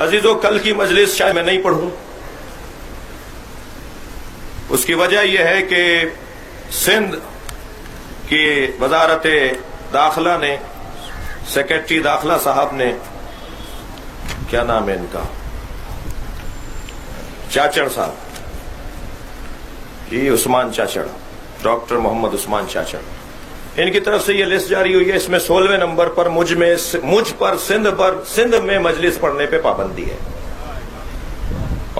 عزیزو، کل کی مجلس شاید میں نہیں پڑھوں. اس کی وجہ یہ ہے کہ سندھ کی وزارت داخلہ نے، سیکرٹری داخلہ صاحب نے، کیا نام ہے ان کا، چاچڑ صاحب، یہ عثمان چاچڑ، ڈاکٹر محمد عثمان چاچڑ، ان کی طرف سے یہ لسٹ جاری ہوئی ہے. اس میں 16ویں نمبر پر مجھ پر سندھ میں مجلس پڑھنے پہ پابندی ہے.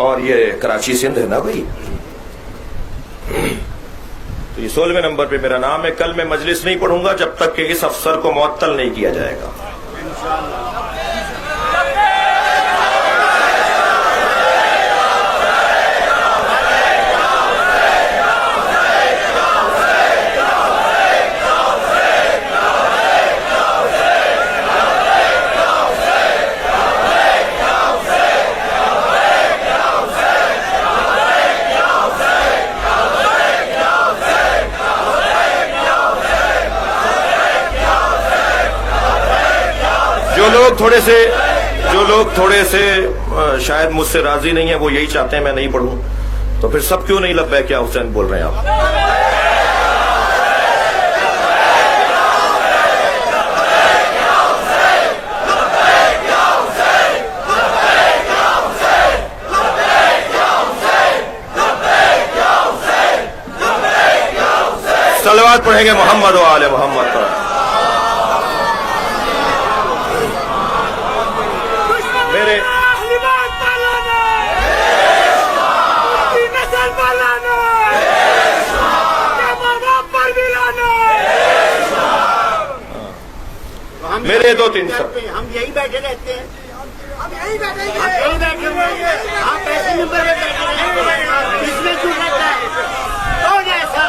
اور یہ کراچی سندھ ہے نا بھائی، تو یہ 16ویں نمبر پہ میرا نام ہے. کل میں مجلس نہیں پڑھوں گا جب تک کہ اس افسر کو معطل نہیں کیا جائے گا. جو لوگ تھوڑے سے شاید مجھ سے راضی نہیں ہیں، وہ یہی چاہتے ہیں میں نہیں پڑھوں. تو پھر سب کیوں نہیں لبیک یا حسین بول رہے ہیں آپ؟ صلوات پڑھیں گے محمد و آل محمد پر. میرے 2-3 سب ہم یہی بیٹھے رہتے ہیں، ہم یہی بیٹھے ہوئے ہیں، آپ ایسے نمبر پہ بیٹھے رہتے ہیں، اس میں کیوں رہتا ہے؟ کون ایسا؟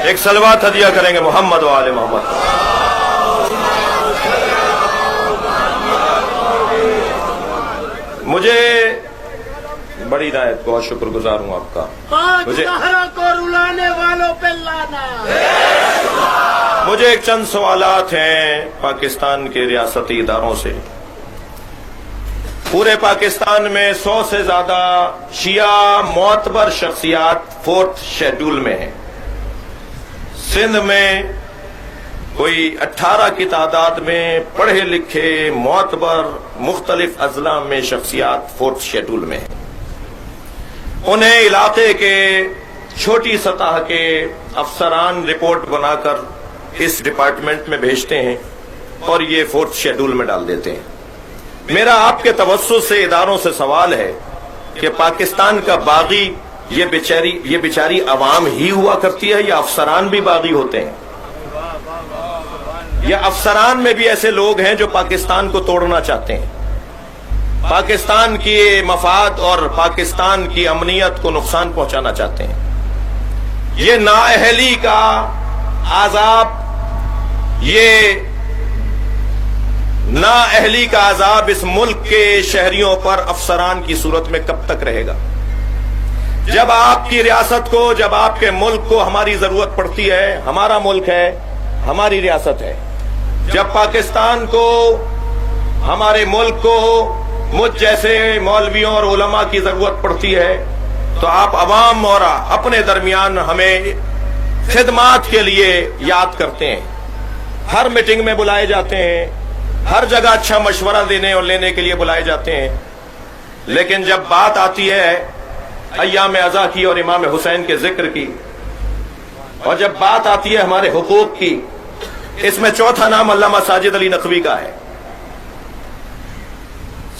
ایک صلوات ہدیہ کریں گے محمد و آل محمد. مجھے بڑی عنایت، بہت شکر گزار ہوں آپ کا. مجھے ایک چند سوالات ہیں پاکستان کے ریاستی اداروں سے. پورے پاکستان میں 100 سے زیادہ شیعہ معتبر شخصیات 4تھ شیڈول میں ہیں. سندھ میں کوئی 18 کی تعداد میں پڑھے لکھے معتبر مختلف اضلاع میں شخصیات 4تھ شیڈول میں ہیں. انہیں علاقے کے چھوٹی سطح کے افسران رپورٹ بنا کر اس ڈپارٹمنٹ میں بھیجتے ہیں اور یہ 4تھ شیڈول میں ڈال دیتے ہیں. میرا آپ کے توسط سے اداروں سے سوال ہے کہ پاکستان کا باغی یہ بیچاری عوام ہی ہوا کرتی ہے یا افسران بھی باغی ہوتے ہیں؟ یا افسران میں بھی ایسے لوگ ہیں جو پاکستان کو توڑنا چاہتے ہیں، پاکستان کی مفاد اور پاکستان کی امنیت کو نقصان پہنچانا چاہتے ہیں؟ یہ نااہلی کا عذاب، یہ نااہلی کا عذاب اس ملک کے شہریوں پر افسران کی صورت میں کب تک رہے گا؟ جب آپ کی ریاست کو، جب آپ کے ملک کو ہماری ضرورت پڑتی ہے، ہمارا ملک ہے، ہماری ریاست ہے، جب پاکستان کو، ہمارے ملک کو مجھ جیسے مولویوں اور علماء کی ضرورت پڑتی ہے، تو آپ عوام اور اپنے درمیان ہمیں خدمات کے لیے یاد کرتے ہیں، ہر میٹنگ میں بلائے جاتے ہیں، ہر جگہ اچھا مشورہ دینے اور لینے کے لیے بلائے جاتے ہیں. لیکن جب بات آتی ہے ایام ازا کی اور امام حسین کے ذکر کی، اور جب بات آتی ہے ہمارے حقوق کی، اس میں چوتھا نام علامہ ساجد علی نقوی کا ہے.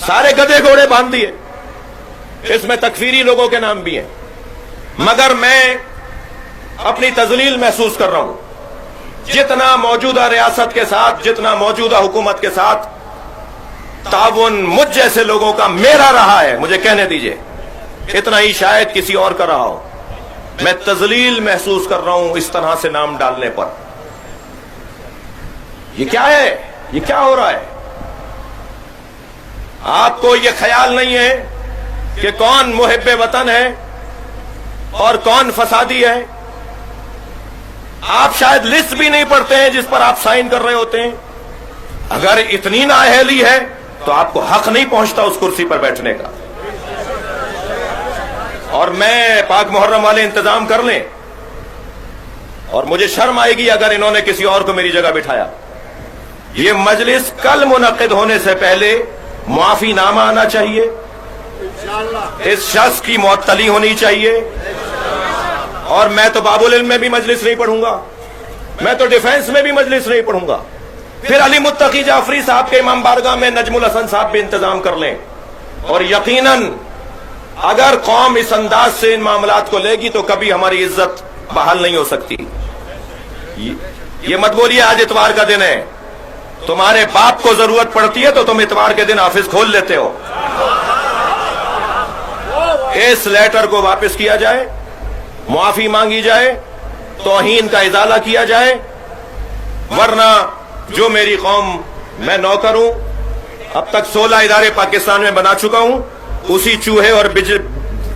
سارے گدھے گھوڑے باندھ دیے، اس میں تکفیری لوگوں کے نام بھی ہیں. مگر میں اپنی تذلیل محسوس کر رہا ہوں. جتنا موجودہ ریاست کے ساتھ، جتنا موجودہ حکومت کے ساتھ تعاون مجھ جیسے لوگوں کا میرا رہا ہے، مجھے کہنے دیجئے، اتنا ہی شاید کسی اور کا رہا ہو. میں تذلیل محسوس کر رہا ہوں اس طرح سے نام ڈالنے پر. یہ کیا ہے؟ یہ کیا ہو رہا ہے؟ आपको ये ख्याल नहीं है कि कौन मुहिब वतन है और कौन फसादी है। आप शायद लिस्ट भी नहीं पढ़ते हैं जिस पर आप साइन कर रहे होते हैं। अगर इतनी नाअहली है तो आपको हक नहीं पहुंचता उस कुर्सी पर बैठने का। और मैं पाक मुहर्रम वाले इंतजाम कर लें, और मुझे शर्म आएगी अगर इन्होंने किसी और को मेरी जगह बिठाया। ये मजलिस कल मुनक्किद होने से पहले मुआफीनामा आना चाहिए, इस शख्स की मुअत्तली होनी चाहिए। और मैं तो बाबुल इल्म में भी मजलिस नहीं पढ़ूंगा, मैं तो डिफेंस में भी मजलिस नहीं पढ़ूंगा। फिर अली मुत्तकी जाफरी साहब के इमाम बारगाह में नजमुल हसन साहब भी इंतजाम कर लें। और यकीनन अगर कौम इस अंदाज से इन मामलात को लेगी तो कभी हमारी इज्जत बहाल नहीं हो सकती। ये मत बोलिए आज इतवार का दिन है, तुम्हारे बाप को जरूरत पड़ती है तो तुम इतवार के दिन ऑफिस खोल लेते हो। इस लेटर को वापस किया जाए, मुआफी मांगी जाए, तौहीन का इजाला किया जाए, वरना जो मेरी कौम मैं नौकर हूं, अब तक 16 इदारे पाकिस्तान में बना चुका हूं, उसी चूहे और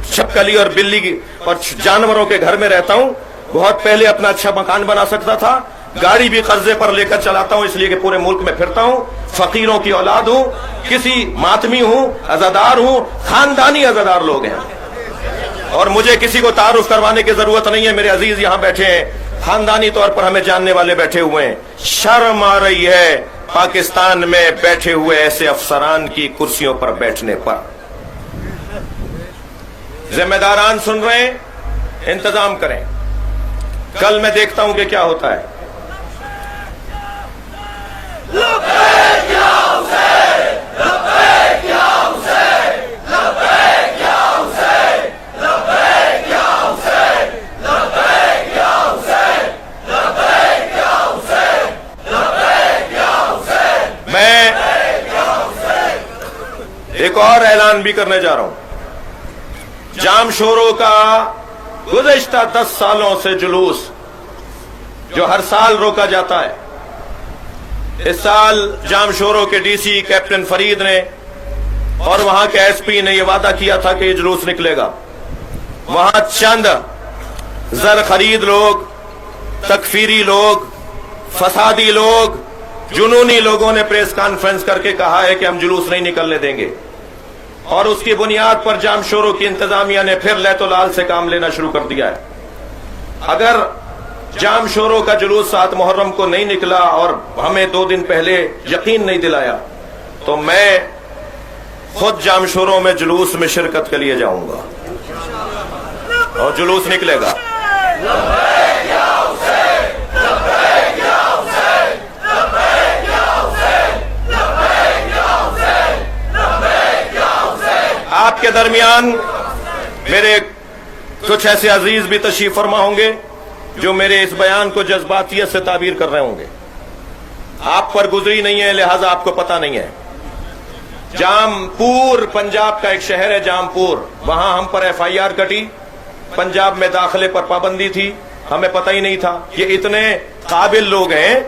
छिपकली और बिल्ली और जानवरों के घर में रहता हूं। बहुत पहले अपना अच्छा मकान बना सकता था, गाड़ी भी कर्जे पर लेकर चलाता हूं इसलिए कि पूरे मुल्क में फिरता हूं, फकीरों की औलाद हूं, किसी मातमी हूं, अज़ादार हूं, खानदानी अज़ादार लोग हैं। और मुझे किसी को तारुफ करवाने की जरूरत नहीं है। मेरे अजीज यहां बैठे हैं, खानदानी तौर पर हमें जानने वाले बैठे हुए हैं। शर्म आ रही है पाकिस्तान में बैठे हुए ऐसे अफसरान की कुर्सियों पर बैठने पर। जिम्मेदारान सुन रहे हैं, इंतजाम करें, कल मैं देखता हूं कि क्या होता है। मैं एक और ऐलान भी करने जा रहा हूं। जाम शोरों का गुज़िश्ता 10 सालों से जुलूस जो हर साल रोका जाता है, इस साल जाम शोरों के डीसी कैप्टन फरीद ने और वहां के एसपी ने यह वादा किया था कि ये जुलूस निकलेगा। वहां चंद जर खरीद लोग, तकफीरी लोग, फसादी लोग, जुनूनी लोगों ने प्रेस कॉन्फ्रेंस करके कहा है कि हम जुलूस नहीं निकलने देंगे, और उसकी बुनियाद पर जाम शोरों की इंतजामिया ने फिर लैतोलाल से काम लेना शुरू कर दिया है। अगर जाम शोरों का जुलूस 7 मुहर्रम को नहीं निकला और हमें 2 दिन पहले यकीन नहीं दिलाया, तो मैं खुद जाम शोरों में जुलूस में शिरकत के लिए जाऊंगा और जुलूस निकलेगा। आपके दरमियान मेरे कुछ ऐसे अजीज भी तशरीफ फरमा होंगे जो मेरे इस बयान को जज्बातियत से ताबीर कर रहे होंगे। आप पर गुजरी नहीं है, लिहाजा आपको पता नहीं है। जामपुर पंजाब का एक शहर है, जामपुर, वहां हम पर FIR कटी। पंजाब में दाखिले पर पाबंदी थी, हमें पता ही नहीं था। ये इतने काबिल लोग हैं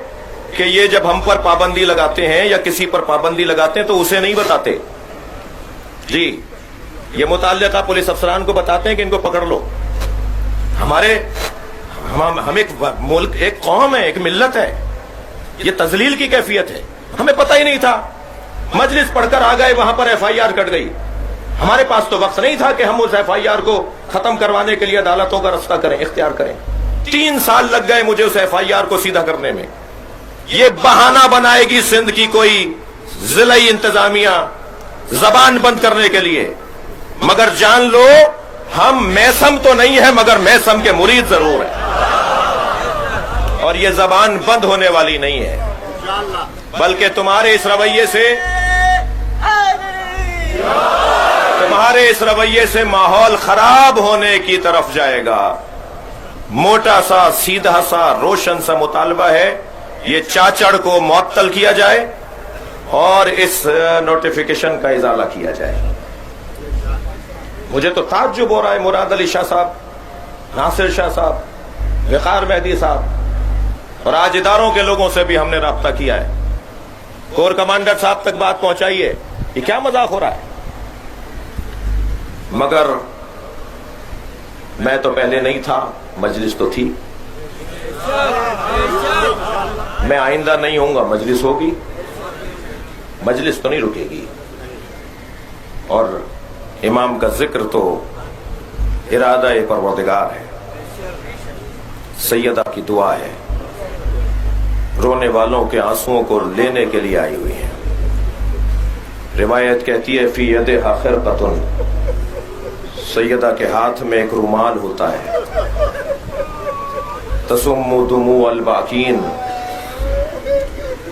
कि ये जब हम पर पाबंदी लगाते हैं या किसी पर पाबंदी लगाते हैं तो उसे नहीं बताते जी, ये मुताल्लिका पुलिस अफसरान को बताते हैं कि इनको पकड़ लो। हम एक मुल्क, एक कौम है, एक मिल्लत है, ये तजलील की कैफियत है। हमें पता ही नहीं था, मजलिस पढ़कर आ गए, वहां पर FIR कट गई। हमारे पास तो वक्त नहीं था कि हम उस FIR को खत्म करवाने के लिए अदालतों का रास्ता करें, इख्तियार करें। 3 साल लग गए मुझे उस FIR को सीधा करने में। ये बहाना बनाएगी सिंध की कोई जिलाई इंतजामिया जबान बंद करने के लिए, मगर जान लो हम मैसम तो नहीं है मगर मैसम के मुरीद जरूर है, और ये जबान बंद होने वाली नहीं है, बल्कि तुम्हारे इस रवैये से माहौल खराब होने की तरफ जाएगा। मोटा सा, सीधा सा, रोशन सा मुतालबा है, ये चाचड़ को मुअत्तल किया जाए और इस नोटिफिकेशन का इजाला किया जाए। मुझे तो ताज्जुब हो रहा है, मुराद अली शाह साहब, नासिर शाह साहब, वक़ार मेहदी साहब, और आज इदारों के लोगों से भी हमने राब्ता किया है। कोर कमांडर साहब तक बात पहुंचाइए یہ کیا مذاق ہو رہا ہے؟ مگر میں تو پہلے نہیں تھا، مجلس تو تھی، میں آئندہ نہیں ہوں گا، مجلس ہوگی، مجلس تو نہیں رکے گی۔ اور امام کا ذکر تو ارادہ پروردگار ہے، سیدہ کی دعا ہے، رونے والوں کے آنسوؤں کو لینے کے لیے آئی ہوئی ہیں۔ روایت کہتی ہے فی یدہا خرقۃ، سیدہ کے ہاتھ میں ایک رومال ہوتا ہے، تسم دموع الباکین،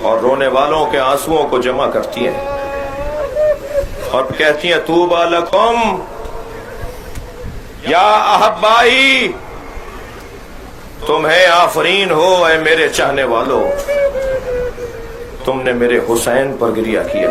اور رونے والوں کے آنسوؤں کو جمع کرتی ہیں اور کہتی ہیں طوبی لکم یا احبائی، تمہیں آفرین ہو اے میرے چاہنے والو، تم نے میرے حسین پر گریہ کیا۔